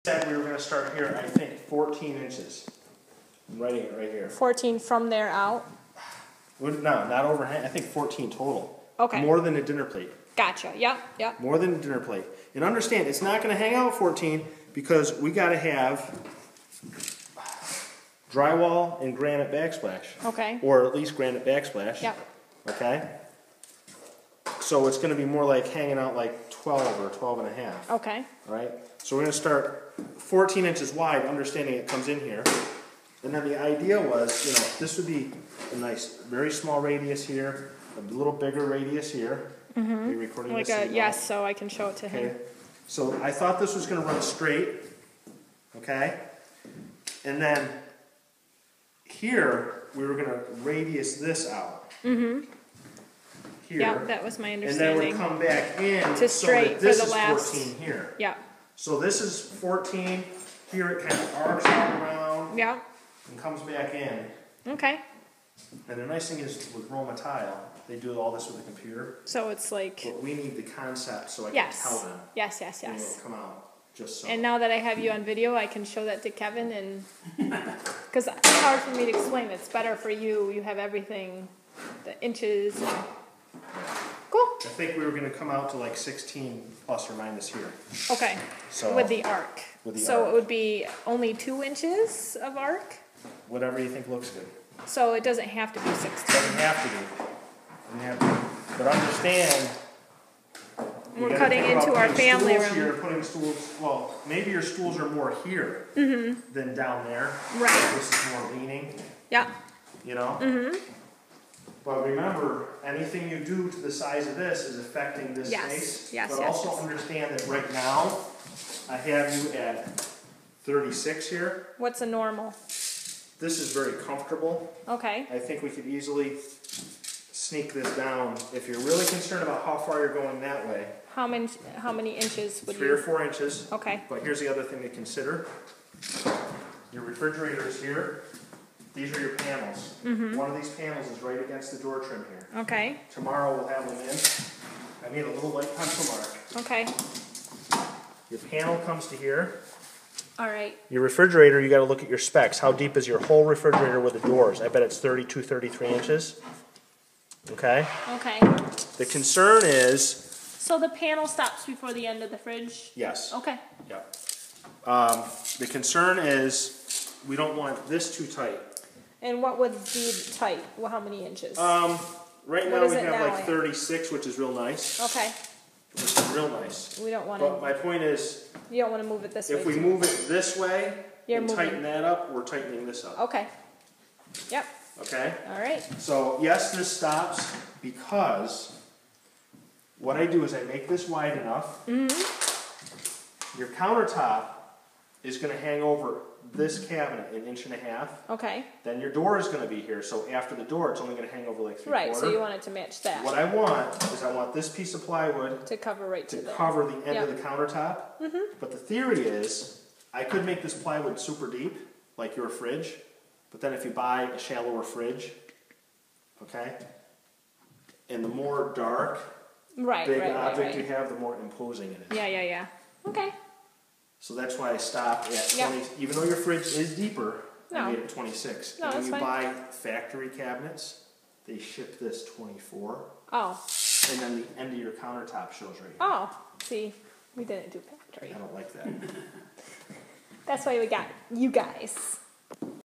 Said we were going to start here, I think 14 inches. I'm writing it right here. 14 from there out? No, not overhang. I think 14 total. Okay. More than a dinner plate. Gotcha. Yep. More than a dinner plate. And understand, it's not going to hang out 14 because we got to have drywall and granite backsplash. Okay. Or at least granite backsplash. Yep. Okay? So it's going to be more like hanging out like 12 or 12 and a half. Okay. All right? So we're going to start 14 inches wide, understanding it comes in here. And then the idea was, this would be a nice, very small radius here, a little bigger radius here. Mm-hmm. Are you recording like this? Yes, so I can show it to him. So I thought this was going to run straight, okay? And then here, we were going to radius this out. Mm-hmm. Here. Yeah, that was my understanding. And then we'd come back in to straight so that this for the last 14 here. Yeah. So this is 14. Here it kind of arcs all around. Yeah. And comes back in. Okay. And the nice thing is with Roma Tile, they do all this with a computer. So it's like. But we need the concept so I can tell them. Yes. And it'll come out just so. And now that I have you on video, I can show that to Kevin, and because it's hard for me to explain. It's better for you. You have everything, the inches. Cool. I think we were going to come out to like 16 plus or minus here. Okay. So with the arc. So it would be only 2 inches of arc? Whatever you think looks good. So it doesn't have to be 16. Doesn't have to be. Doesn't have to be. But understand, we're cutting into our family room. Here, putting stools, well, maybe your stools are more here than down there. Right. This is more leaning. Yeah. But remember, anything you do to the size of this is affecting this space. But also understand that right now, I have you at 36 here. What's a normal? This is very comfortable. Okay. I think we could easily sneak this down. If you're really concerned about how far you're going that way. How many inches would 3 or 4 inches. Okay. But here's the other thing to consider. Your refrigerator is here. These are your panels. One of these panels is right against the door trim here. Okay. Tomorrow we'll have them in. I made a little light pencil mark. Okay. Your panel comes to here. All right. Your refrigerator, you got to look at your specs. How deep is your whole refrigerator with the doors? I bet it's 32, 33 inches. Okay? Okay. The concern is... So the panel stops before the end of the fridge? Yes. Okay. Yep. The concern is we don't want this too tight. And what would be tight? Well, how many inches? Right now we have like 36, which is real nice. Okay. Which is real nice. We don't want to... But my point is... You don't want to move it this way. If we move it this way and moving. tighten that up, we're tightening this up. Okay. Yep. Okay? All right. So, yes, this stops because what I do is I make this wide enough. Your countertop is going to hang over this cabinet an inch and a half. Okay. Then your door is going to be here, so after the door, it's only going to hang over like 3/4. Right, so you want it to match that. What I want is I want this piece of plywood to cover right to cover the end of the countertop. But the theory is I could make this plywood super deep, like your fridge. But then if you buy a shallower fridge, okay, and the more dark, big object you have, the more imposing it is. Yeah. Okay. So that's why I stopped at 20, even though your fridge is deeper, I made it 26. No, and when that's you fine. buy factory cabinets, they ship this 24. Oh. And then the end of your countertop shows right here. Oh, see, we didn't do factory. I don't like that. That's why we got you guys.